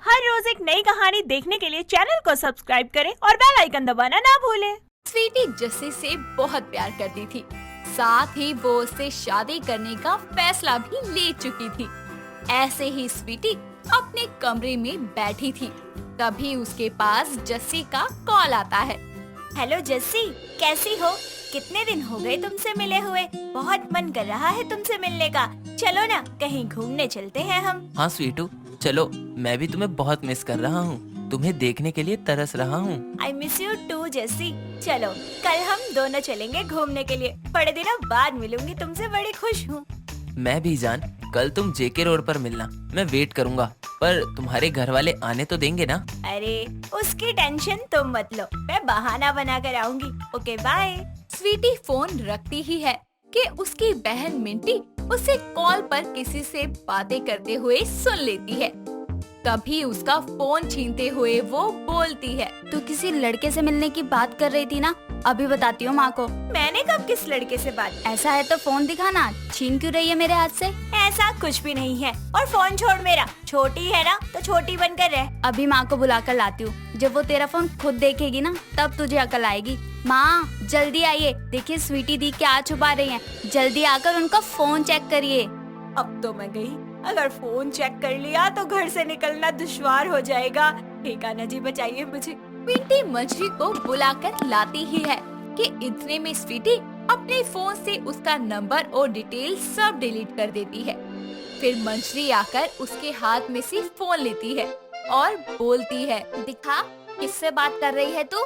हर रोज एक नई कहानी देखने के लिए चैनल को सब्सक्राइब करें और बेल आइकन दबाना ना भूलें। स्वीटी जस्सी से बहुत प्यार करती थी, साथ ही वो उससे शादी करने का फैसला भी ले चुकी थी। ऐसे ही स्वीटी अपने कमरे में बैठी थी, तभी उसके पास जस्सी का कॉल आता है। हेलो जस्सी, कैसी हो? कितने दिन हो गए तुमसे मिले हुए, बहुत मन कर रहा है तुमसे मिलने का। चलो ना कहीं घूमने चलते हैं हम। हाँ स्वीटू, चलो। मैं भी तुम्हें बहुत मिस कर रहा हूँ, तुम्हें देखने के लिए तरस रहा हूँ। I miss you too Jassi. चलो कल हम दोनों चलेंगे घूमने के लिए। बड़े दिनों बाद मिलूंगी तुमसे, बड़ी खुश हूँ। मैं भी जान, कल तुम जेके रोड पर मिलना, मैं वेट करूँगा। पर तुम्हारे घर वाले आने तो देंगे ना? अरे उसकी टेंशन तुम मत लो, मैं बहाना बना कर आऊंगी। Okay bye. स्वीटी फोन रखती ही है कि उसकी बहन मिंटी उसे कॉल पर किसी से बातें करते हुए सुन लेती है। तभी उसका फोन छीनते हुए वो बोलती है, तू किसी लड़के से मिलने की बात कर रही थी ना? अभी बताती हूँ माँ को। मैंने कब किस लड़के से बात? ऐसा है तो फोन दिखाना, छीन क्यों रही है मेरे हाथ से? ऐसा कुछ भी नहीं है। और फोन छोड़ मेरा, छोटी है ना तो छोटी बनकर रह। अभी माँ को बुला कर लाती हूँ, जब वो तेरा फोन खुद देखेगी ना तब तुझे अकल आएगी। माँ जल्दी आइए, देखिए स्वीटी दी क्या छुपा रही है, जल्दी आकर उनका फोन चेक करिए। अब तो मैं गई, अगर फोन चेक कर लिया तो घर से निकलना दुश्वार हो जाएगा। ठिकाना जी बचाइए मुझे। मिंटी मंजरी को बुलाकर लाती ही है कि इतने में स्वीटी अपने फोन से उसका नंबर और डिटेल सब डिलीट कर देती है। फिर मंजरी आकर उसके हाथ में से फोन लेती है और बोलती है, दिखा किससे बात कर रही है तू?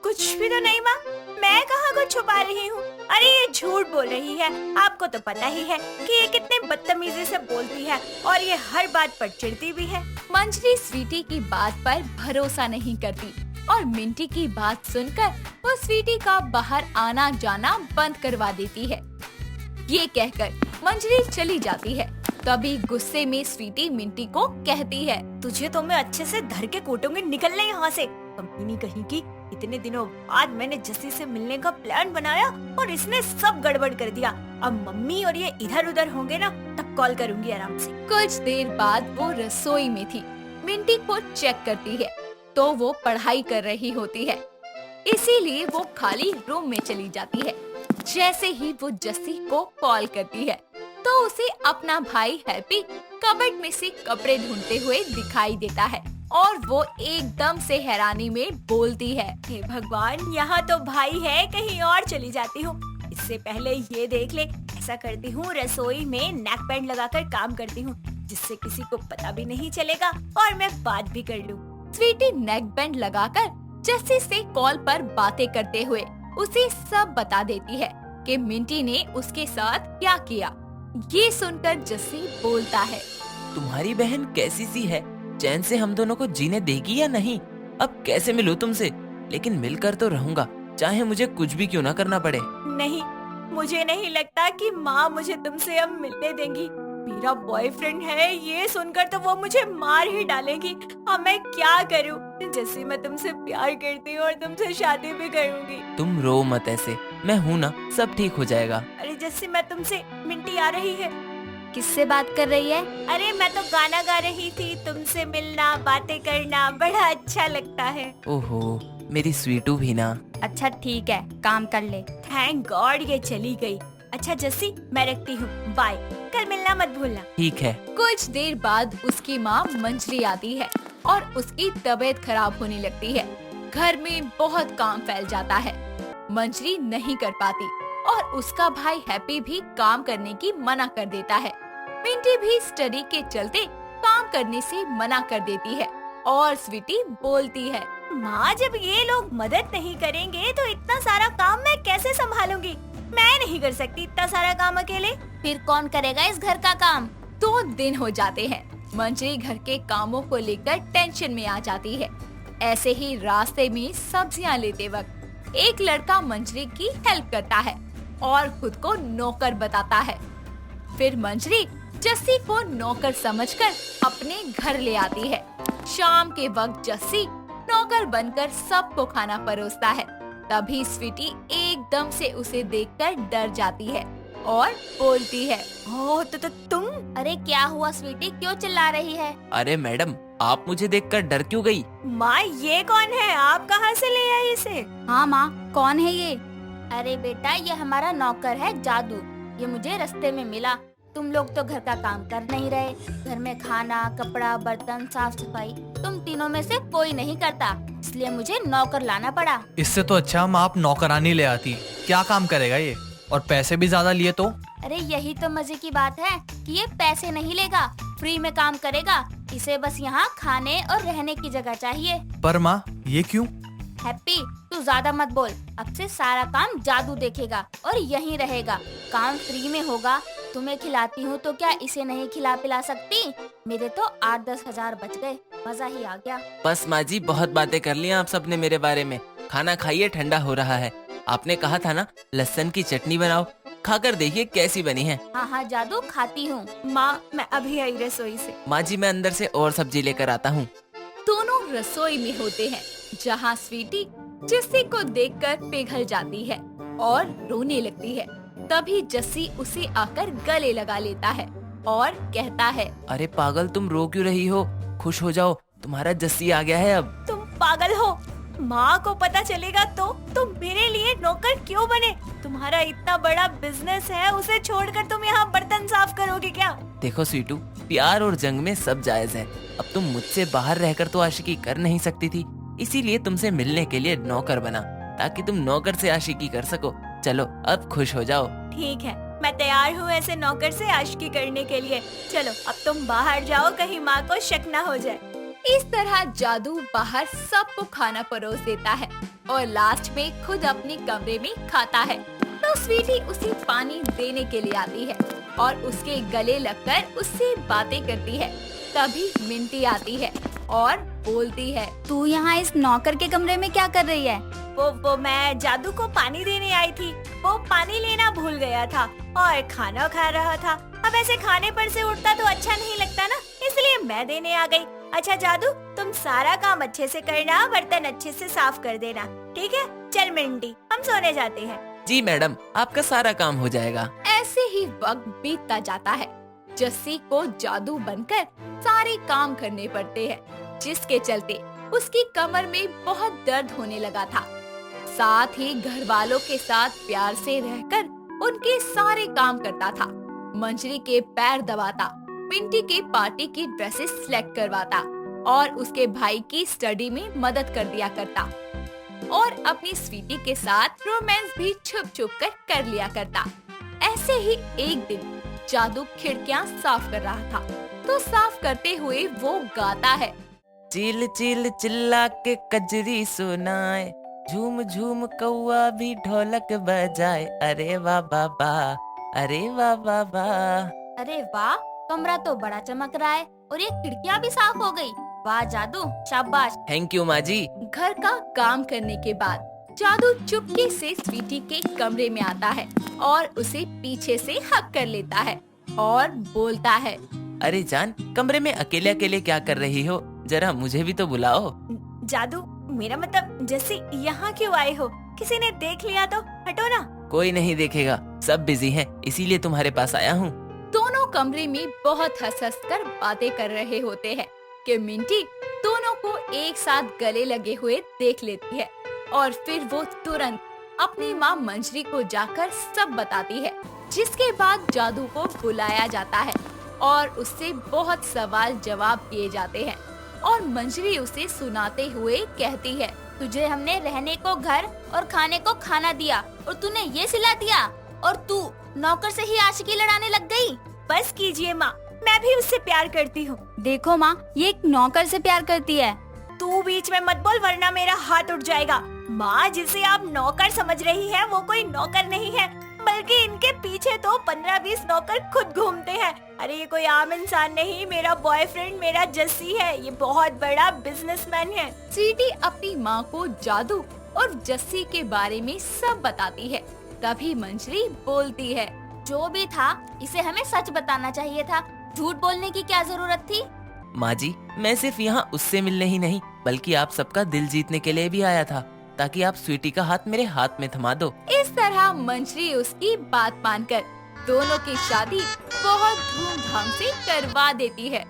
कुछ भी तो नहीं माँ, मैं कहाँ कुछ छुपा रही हूँ। अरे ये झूठ बोल रही है। आपको तो पता ही है कि ये कितने बदतमीजी से बोलती है और ये हर बात पर चिढ़ती भी है। मंजरी स्वीटी की बात पर भरोसा नहीं करती और मिंटी की बात सुनकर वो स्वीटी का बाहर आना जाना बंद करवा देती है। ये कहकर मंजरी चली जाती है। तभी गुस्से में स्वीटी मिंटी को कहती है, तुझे तो मैं अच्छे से धर के कूटूंगी, निकल ले यहाँ से। कंपनी कहीं की, इतने दिनों बाद मैंने जस्सी से मिलने का प्लान बनाया और इसने सब गड़बड़ कर दिया। अब मम्मी और ये इधर उधर होंगे ना तब कॉल करूंगी आराम से। कुछ देर बाद वो रसोई में थी, मिंटी को चेक करती है तो वो पढ़ाई कर रही होती है, इसीलिए वो खाली रूम में चली जाती है। जैसे ही वो जस्सी को कॉल करती है तो उसे अपना भाई हैप्पी कबर्ड में से कपड़े ढूंढते हुए दिखाई देता है और वो एकदम से हैरानी में बोलती है, हे भगवान, यहाँ तो भाई है, कहीं और चली जाती हूँ। इससे पहले ये देख ले, ऐसा करती हूँ रसोई में नेक बैंड लगाकर काम करती हूँ, जिससे किसी को पता भी नहीं चलेगा और मैं बात भी कर लूँ। स्वीटी नेक बैंड लगाकर जस्सी से कॉल पर बातें करते हुए उसे सब बता देती है कि मिंटी ने उसके साथ क्या किया। ये सुनकर जस्सी बोलता है, तुम्हारी बहन कैसी सी है, चैन से हम दोनों को जीने देगी या नहीं? अब कैसे मिलूं तुमसे? लेकिन मिलकर तो रहूंगा, चाहे मुझे कुछ भी क्यों ना करना पड़े। नहीं, मुझे नहीं लगता कि माँ मुझे तुमसे अब मिलने देंगी। मेरा बॉयफ्रेंड है, ये सुनकर तो वो मुझे मार ही डालेगी। अब मैं क्या करूँ? जैसे मैं तुमसे प्यार करती हूँ और तुमसे शादी भी करूँगी। तुम रो मत ऐसे, मैं हूँ ना, सब ठीक हो जाएगा। अरे जैसे मैं तुमसे, मिंटी आ रही है। किससे बात कर रही है? अरे मैं तो गाना गा रही थी, तुमसे मिलना, बातें करना बड़ा अच्छा लगता है। ओहो, मेरी स्वीटू भी ना। अच्छा ठीक है, काम कर ले। थैंक गॉड ये चली गई। अच्छा जस्सी, मैं रखती हूँ, बाय। कल मिलना मत भूलना। ठीक है। कुछ देर बाद उसकी माँ मंजरी आती है और उसकी तबीयत खराब होने लगती है। घर में बहुत काम फैल जाता है, मंजरी नहीं कर पाती और उसका भाई हैप्पी भी काम करने की मना कर देता है। मिंटी भी स्टडी के चलते काम करने से मना कर देती है और स्वीटी बोलती है, माँ जब ये लोग मदद नहीं करेंगे तो इतना सारा काम मैं कैसे संभालूंगी? मैं नहीं कर सकती इतना सारा काम अकेले। फिर कौन करेगा इस घर का काम? 2 दिन हो जाते हैं। मंजरी घर के कामों को लेकर टेंशन में आ जाती है। ऐसे ही रास्ते में सब्जियां लेते वक्त एक लड़का मंजरी की हेल्प करता है और खुद को नौकर बताता है। फिर मंजरी जस्सी को नौकर समझकर अपने घर ले आती है। शाम के वक्त जस्सी नौकर बनकर सबको खाना परोसता है। तभी स्वीटी एकदम से उसे देखकर डर जाती है और बोलती है। ओह तो तुम अरे क्या हुआ स्वीटी, क्यों चिल्ला रही है? अरे मैडम, आप मुझे देखकर डर क्यों गई? माँ ये कौन है? आप कहाँ से ले आई इसे? हाँ माँ, कौन है ये? अरे बेटा, ये हमारा नौकर है जादू। ये मुझे रास्ते में मिला। तुम लोग तो घर का काम कर नहीं रहे, घर में खाना, कपड़ा, बर्तन, साफ सफाई तुम तीनों में से कोई नहीं करता, इसलिए मुझे नौकर लाना पड़ा। इससे तो अच्छा हम आप नौकरानी ले आती। क्या काम करेगा ये, और पैसे भी ज्यादा लिए तो? अरे यही तो मजे की बात है कि ये पैसे नहीं लेगा, फ्री में काम करेगा। इसे बस यहाँ खाने और रहने की जगह चाहिए। पर माँ, ये क्यों? हैप्पी, तू ज्यादा मत बोल। अब से सारा काम जादू देखेगा और यहीं रहेगा। काम फ्री में होगा। तुम्हें खिलाती हूँ तो क्या इसे नहीं खिला पिला सकती? मेरे तो 8-10 हजार बच गए। मजा ही आ गया। बस माँ जी, बहुत बातें कर ली आप सबने मेरे बारे में। खाना खाइए, ठंडा हो रहा है। आपने कहा था ना लहसुन की चटनी बनाओ, खाकर देखिए कैसी बनी है। हाँ हाँ जादू, खाती हूँ। माँ मैं अभी आई रसोई से। माँ जी, मैं अंदर से और सब्जी लेकर आता हूँ। दोनों रसोई में होते हैं, जहाँ स्वीटी जस्सी को देखकर पिघल जाती है और रोने लगती है। तभी जस्सी उसे आकर गले लगा लेता है और कहता है, अरे पागल, तुम रो क्यों रही हो? खुश हो जाओ, तुम्हारा जस्सी आ गया है अब। तुम पागल हो? माँ को पता चलेगा तो तुम मेरे लिए नौकर क्यों बने? तुम्हारा इतना बड़ा बिजनेस है, उसे छोड़कर तुम यहाँ बर्तन साफ करोगे क्या? देखो स्वीटू, प्यार और जंग में सब जायज है। अब तुम मुझसे बाहर रहकर तो आशिकी कर नहीं सकती थी, इसीलिए तुमसे मिलने के लिए नौकर बना, ताकि तुम नौकर से आशिकी कर सको। चलो अब खुश हो जाओ। ठीक है, मैं तैयार हूँ ऐसे नौकर से आशिकी करने के लिए। चलो अब तुम बाहर जाओ, कहीं माँ को शक न हो जाए। इस तरह जादू बाहर सबको खाना परोस देता है और लास्ट में खुद अपने कमरे में खाता है। तो स्वीटी उसे पानी देने के लिए आती है और उसके गले लगकर उससे बातें करती है। तभी मिंटी आती है और बोलती है, तू यहाँ इस नौकर के कमरे में क्या कर रही है? वो मैं जादू को पानी देने आई थी। वो पानी लेना भूल गया था और खाना खा रहा था। अब ऐसे खाने पर से उठता तो अच्छा नहीं लगता ना, इसलिए मैं देने आ गई। अच्छा जादू, तुम सारा काम अच्छे से करना, बर्तन अच्छे से साफ कर देना, ठीक है? चल मिंटी, हम सोने जाते हैं। जी मैडम, आपका सारा काम हो जाएगा। ऐसे ही वक्त बीतता जाता है। जस्सी को जादू बनकर सारे काम करने पड़ते हैं, जिसके चलते उसकी कमर में बहुत दर्द होने लगा था। साथ ही घर वालों के साथ प्यार से रहकर उनके सारे काम करता था। मंजरी के पैर दबाता, मिंटी के पार्टी की ड्रेसेस सिलेक्ट करवाता और उसके भाई की स्टडी में मदद कर दिया करता और अपनी स्वीटी के साथ रोमांस भी छुप छुप कर लिया करता। ऐसे ही एक दिन जादू खिड़कियाँ साफ कर रहा था, तो साफ करते हुए वो गाता है, चिल चिल चिल्ला के कजरी सुनाए, झूम झूम कौआ भी ढोलक बजाए, अरे वाह बाबा, अरे वाह बाबा। अरे वाह, कमरा तो बड़ा चमक रहा है और ये खिड़कियाँ भी साफ हो गई। वाह जादू, शाबाश। थैंक यू माँ जी। घर का काम करने के बाद जादू चुपके से स्वीटी के कमरे में आता है और उसे पीछे से हक कर लेता है और बोलता है, अरे जान, कमरे में अकेले अकेले क्या कर रही हो? जरा मुझे भी तो बुलाओ। जादू, मेरा मतलब जैसे यहाँ क्यों आए हो? किसी ने देख लिया तो हटो ना। कोई नहीं देखेगा, सब बिजी हैं, इसीलिए तुम्हारे पास आया हूँ। दोनों कमरे में बहुत हंस हंस कर बातें कर रहे होते हैं कि मिंटी दोनों को एक साथ गले लगे हुए देख लेती है और फिर वो तुरंत अपनी माँ मंजरी को जाकर सब बताती है, जिसके बाद जादू को बुलाया जाता है और उससे बहुत सवाल जवाब किए जाते हैं और मंजरी उसे सुनाते हुए कहती है, तुझे हमने रहने को घर और खाने को खाना दिया और तूने ये सिला दिया और तू नौकर से ही आशिकी लड़ाने लग गई। बस कीजिए माँ, मैं भी उससे प्यार करती हूँ। देखो माँ, ये एक नौकर से प्यार करती है। तू बीच में मत बोल वरना मेरा हाथ उठ जाएगा। माँ, जिसे आप नौकर समझ रही है वो कोई नौकर नहीं है, बल्कि इनके पीछे तो 15-20 नौकर खुद घूमते हैं। अरे ये कोई आम इंसान नहीं, मेरा बॉयफ्रेंड, मेरा जस्सी है। ये बहुत बड़ा बिजनेसमैन है। स्वीटी अपनी माँ को जादू और जस्सी के बारे में सब बताती है। तभी मंजरी बोलती है, जो भी था इसे हमें सच बताना चाहिए था, झूठ बोलने की क्या जरूरत थी? माँ जी, मैं सिर्फ यहाँ उससे मिलने ही नहीं, बल्कि आप सबका दिल जीतने के लिए भी आया था, ताकि आप स्वीटी का हाथ मेरे हाथ में थमा दो। इस तरह मंजरी उसकी बात मानकर दोनों की शादी बहुत धूमधाम से करवा देती है।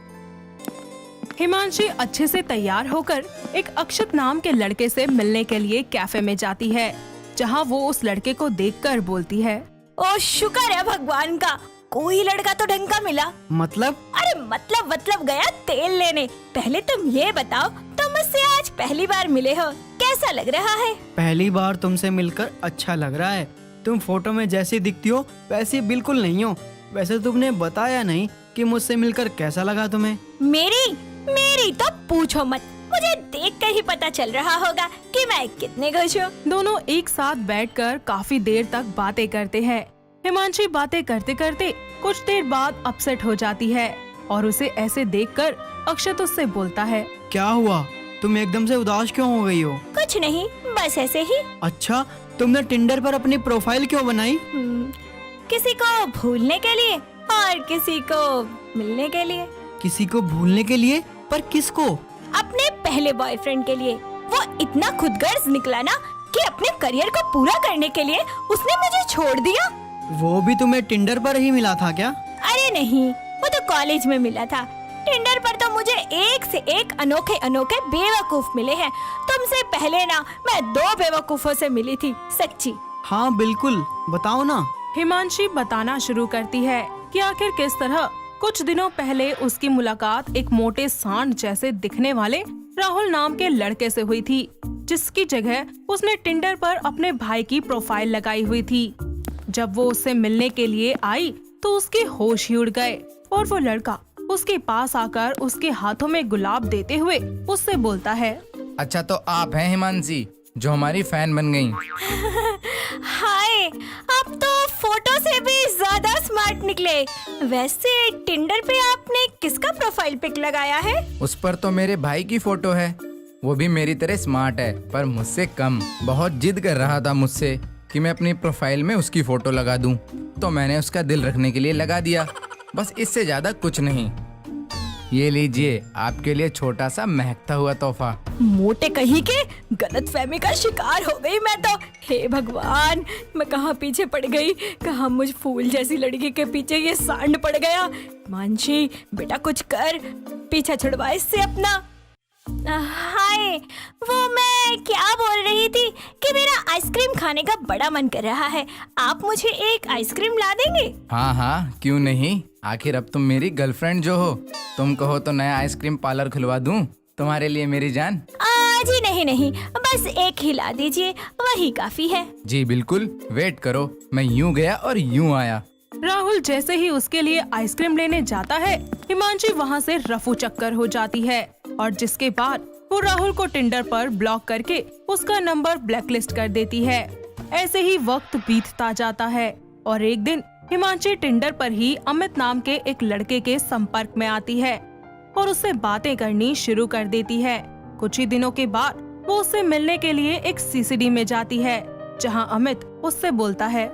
हिमांशी अच्छे से तैयार होकर एक अक्षत नाम के लड़के से मिलने के लिए कैफे में जाती है, जहां वो उस लड़के को देखकर बोलती है, ओ शुक्र है भगवान का, कोई लड़का तो ढंग का मिला। मतलब? अरे मतलब गया तेल लेने। पहले तुम ये बताओ, तुम मुझसे आज पहली बार मिले हो, कैसा लग रहा है? पहली बार तुमसे मिलकर अच्छा लग रहा है। तुम फोटो में जैसी दिखती हो वैसी बिल्कुल नहीं हो। वैसे तुमने बताया नहीं कि मुझसे मिलकर कैसा लगा तुम्हें। मेरी तो पूछो मत, मुझे देखकर ही पता चल रहा होगा कि मैं कितने खुश हूँ। दोनों एक साथ बैठकर काफी देर तक बातें करते हैं। हिमांशी बातें करते करते कुछ देर बाद अपसेट हो जाती है और उसे ऐसे देखकर अक्षत उससे बोलता है, क्या हुआ? तुम एकदम से उदास क्यों हो गई हो? कुछ नहीं, बस ऐसे ही। अच्छा, तुमने टिंडर पर अपनी प्रोफाइल क्यों बनाई? किसी को भूलने के लिए और किसी को मिलने के लिए। किसी को भूलने के लिए? पर किसको? अपने पहले बॉयफ्रेंड के लिए। वो इतना खुदगर्ज निकला ना कि अपने करियर को पूरा करने के लिए उसने मुझे छोड़ दिया। वो भी तुम्हें टिंडर पर ही मिला था क्या? अरे नहीं, वो तो कॉलेज में मिला था। टिंडर पर तो मुझे एक से एक अनोखे बेवकूफ मिले हैं। तुमसे पहले ना मैं 2 बेवकूफों से मिली थी, सच्ची। हाँ बिल्कुल, बताओ ना। हिमांशी बताना शुरू करती है कि आखिर किस तरह कुछ दिनों पहले उसकी मुलाकात एक मोटे सांड जैसे दिखने वाले राहुल नाम के लड़के से हुई थी, जिसकी जगह उसने टिंडर पर अपने भाई की प्रोफाइल लगाई हुई थी। जब वो उससे मिलने के लिए आई तो उसके होश ही उड़ गए और वो लड़का उसके पास आकर उसके हाथों में गुलाब देते हुए उससे बोलता है, अच्छा तो आप हैं हिमांशी जो हमारी फैन बन गई। हाय, आप तो फोटो से भी ज्यादा स्मार्ट निकले। वैसे टिंडर पे आपने किसका प्रोफाइल पिक लगाया है? उस पर तो मेरे भाई की फोटो है। वो भी मेरी तरह स्मार्ट है पर मुझसे कम। बहुत जिद कर रहा था मुझसे कि मैं अपनी प्रोफाइल में उसकी फोटो लगा दूं, तो मैंने उसका दिल रखने के लिए लगा दिया, बस इससे ज्यादा कुछ नहीं। ये लीजिए आपके लिए छोटा सा महकता हुआ तोहफा। मोटे कहीं के गलतफहमी का शिकार हो गई मैं तो। हे भगवान, मैं कहाँ पीछे पड़ गई, कहाँ मुझ फूल जैसी लड़की के पीछे ये सांड पड़ गया। मानसी बेटा कुछ कर, पीछा छुड़वा इससे अपना। हाय, वो मैं क्या बोल रही थी कि मेरा आइसक्रीम खाने का बड़ा मन कर रहा है। आप मुझे एक आइसक्रीम ला देंगे? हाँ हाँ क्यों नहीं, आखिर अब तुम मेरी गर्लफ्रेंड जो हो। तुम कहो तो नया आइसक्रीम पार्लर खुलवा दूं तुम्हारे लिए मेरी जान। जी नहीं, बस एक ही ला दीजिए, वही काफी है। जी बिल्कुल, वेट करो, मैं यूं गया और यूं आया। राहुल जैसे ही उसके लिए आइसक्रीम लेने जाता है, हिमांशी वहाँ से रफू चक्कर हो जाती है और जिसके बाद वो राहुल को टिंडर पर ब्लॉक करके उसका नंबर ब्लैकलिस्ट कर देती है। ऐसे ही वक्त बीतता जाता है और एक दिन हिमांशी टिंडर पर ही अमित नाम के एक लड़के के संपर्क में आती है और उससे बातें करनी शुरू कर देती है। कुछ ही दिनों के बाद वो उससे मिलने के लिए एक सीसीडी में जाती है, जहां अमित उससे बोलता है,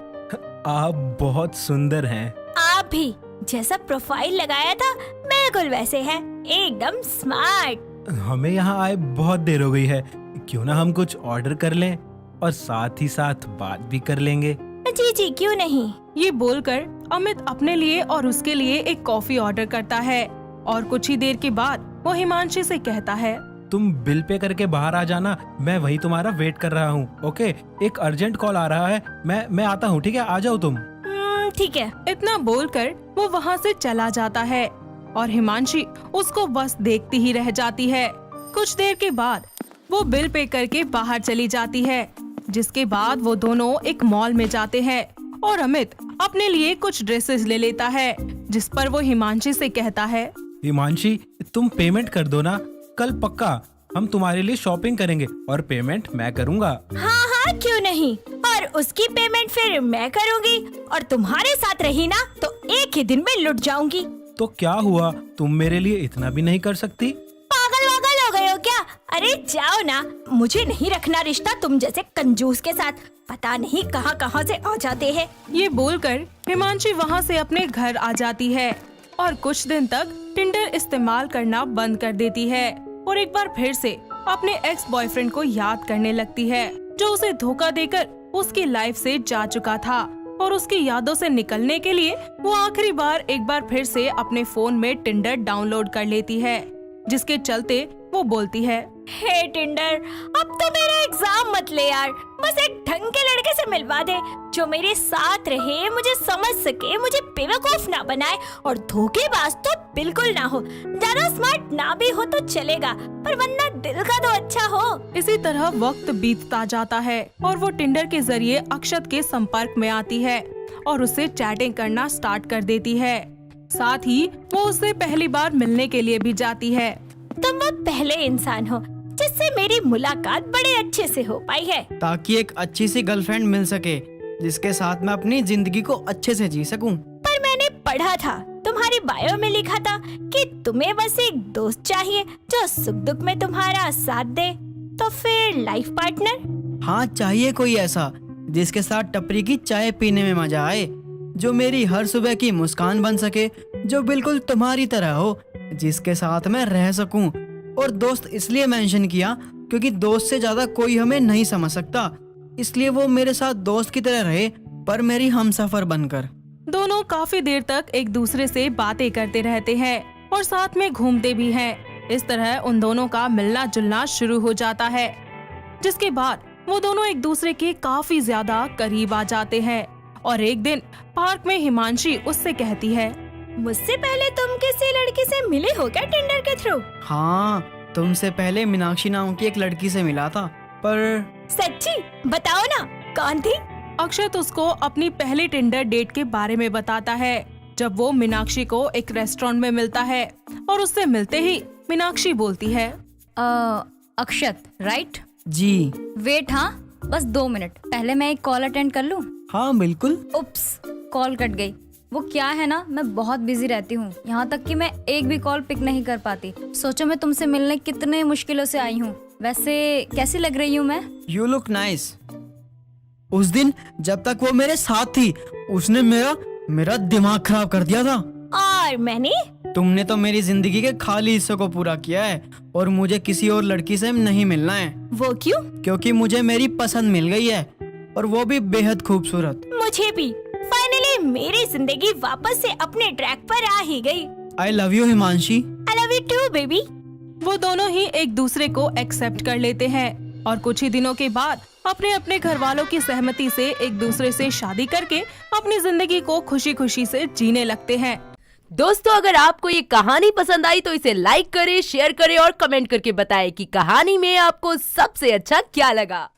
आप बहुत सुंदर हैं। आप भी जैसा प्रोफाइल लगाया था बिल्कुल वैसे हैं, एकदम स्मार्ट। हमें यहाँ आए बहुत देर हो गई है, क्यों ना हम कुछ ऑर्डर कर लें और साथ ही साथ बात भी कर लेंगे। जी क्यों नहीं। ये बोलकर अमित अपने लिए और उसके लिए एक कॉफी ऑर्डर करता है और कुछ ही देर के बाद वो हिमांशी से कहता है, तुम बिल पे करके बाहर आ जाना, मैं वही तुम्हारा वेट कर रहा हूँ। ओके, एक अर्जेंट कॉल आ रहा है, मैं आता हूँ, ठीक है? आ जाओ तुम। ठीक है। इतना बोलकर वो वहाँ से चला जाता है और हिमांशी उसको बस देखती ही रह जाती है। कुछ देर के बाद वो बिल पे करके बाहर चली जाती है, जिसके बाद वो दोनों एक मॉल में जाते हैं और अमित अपने लिए कुछ ड्रेसेस ले लेता है, जिस पर वो हिमांशी से कहता है, हिमांशी तुम पेमेंट कर दो ना, कल पक्का हम तुम्हारे लिए शॉपिंग करेंगे और पेमेंट मैं करूँगा। हाँ क्यों नहीं, और उसकी पेमेंट फिर मैं करूँगी और तुम्हारे साथ रही ना तो एक ही दिन में लुट जाऊंगी। तो क्या हुआ, तुम मेरे लिए इतना भी नहीं कर सकती? पागल वागल हो गए हो क्या? अरे जाओ ना, मुझे नहीं रखना रिश्ता तुम जैसे कंजूस के साथ, पता नहीं कहाँ कहाँ से आ जाते हैं। ये बोलकर हिमांशी वहाँ से अपने घर आ जाती है और कुछ दिन तक टिंडर इस्तेमाल करना बंद कर देती है और एक बार फिर से अपने एक्स बॉयफ्रेंड को याद करने लगती है, जो उसे धोखा देकर उसकी लाइफ से जा चुका था और उसकी यादों से निकलने के लिए वो आखिरी बार एक बार फिर से अपने फोन में टिंडर डाउनलोड कर लेती है, जिसके चलते वो बोलती है, हे टिंडर, अब तो मेरा एग्जाम मत ले यार, बस एक ढंग के लड़के से मिलवा दे जो मेरे साथ रहे, मुझे समझ सके, मुझे बेवकूफ ना बनाए और धोखेबाज तो बिल्कुल ना हो, ज्यादा स्मार्ट ना भी हो तो चलेगा, पर वरना दिल का तो अच्छा हो। इसी तरह वक्त बीतता जाता है और वो टिंडर के जरिए अक्षत के संपर्क में आती है और उससे चैटिंग करना स्टार्ट कर देती है। साथ ही वो उससे पहली बार मिलने के लिए भी जाती है। तुम वो पहले इंसान हो जिससे मेरी मुलाकात बड़े अच्छे से हो पाई है, ताकि एक अच्छी सी गर्लफ्रेंड मिल सके जिसके साथ मैं अपनी जिंदगी को अच्छे से जी सकूं। पर मैंने पढ़ा था, तुम्हारी बायो में लिखा था कि तुम्हें बस एक दोस्त चाहिए जो सुख दुख में तुम्हारा साथ दे, तो फिर लाइफ पार्टनर? हाँ, चाहिए कोई ऐसा जिसके साथ टपरी की चाय पीने में मजा आए, जो मेरी हर सुबह की मुस्कान बन सके, जो बिल्कुल तुम्हारी तरह हो, जिसके साथ मैं रह सकूं। और दोस्त इसलिए मेंशन किया क्योंकि दोस्त से ज्यादा कोई हमें नहीं समझ सकता, इसलिए वो मेरे साथ दोस्त की तरह रहे, पर मेरी हमसफर बनकर। दोनों काफी देर तक एक दूसरे से बातें करते रहते हैं और साथ में घूमते भी हैं। इस तरह उन दोनों का मिलना जुलना शुरू हो जाता है, जिसके बाद वो दोनों एक दूसरे के काफी ज्यादा करीब आ जाते हैं। और एक दिन पार्क में हिमांशी उससे कहती है, मुझसे पहले तुम किसी लड़की से मिले हो क्या टिंडर के थ्रू? हाँ, तुमसे पहले मीनाक्षी नाम की एक लड़की से मिला था, पर सच्ची? बताओ ना, कौन थी? अक्षत उसको अपनी पहली टिंडर डेट के बारे में बताता है, जब वो मीनाक्षी को एक रेस्टोरेंट में मिलता है और उससे मिलते ही मीनाक्षी बोलती है, अक्षत राइट? जी। वेट, हाँ बस 2 मिनट, पहले मैं एक कॉल अटेंड कर लूँ। हाँ बिल्कुल। उप्स, कॉल कट गई। वो क्या है ना, मैं बहुत बिजी रहती हूँ, यहाँ तक कि मैं एक भी कॉल पिक नहीं कर पाती। सोचो मैं तुमसे मिलने कितने मुश्किलों से आई हूँ। वैसे कैसी लग रही हूँ मैं? You look nice. उस दिन जब तक वो मेरे साथ थी, उसने मेरा दिमाग खराब कर दिया था। और मैंने? तुमने तो मेरी जिंदगी के खाली हिस्सों को पूरा किया है और मुझे किसी और लड़की से नहीं मिलना है। वो क्यों? क्योंकि मुझे मेरी पसंद मिल गई है और वो भी बेहद खूबसूरत। मुझे भी फाइनली मेरी जिंदगी वापस से अपने ट्रैक पर आ ही गई। I love you Himanshi. I love you too baby. वो दोनों ही एक दूसरे को एक्सेप्ट कर लेते हैं और कुछ ही दिनों के बाद अपने अपने घर वालों की सहमति से एक दूसरे से शादी करके अपनी जिंदगी को खुशी खुशी से जीने लगते हैं। दोस्तों, अगर आपको ये कहानी पसंद आई तो इसे लाइक करें, शेयर करें और कमेंट करके बताएं कि कहानी में आपको सबसे अच्छा क्या लगा।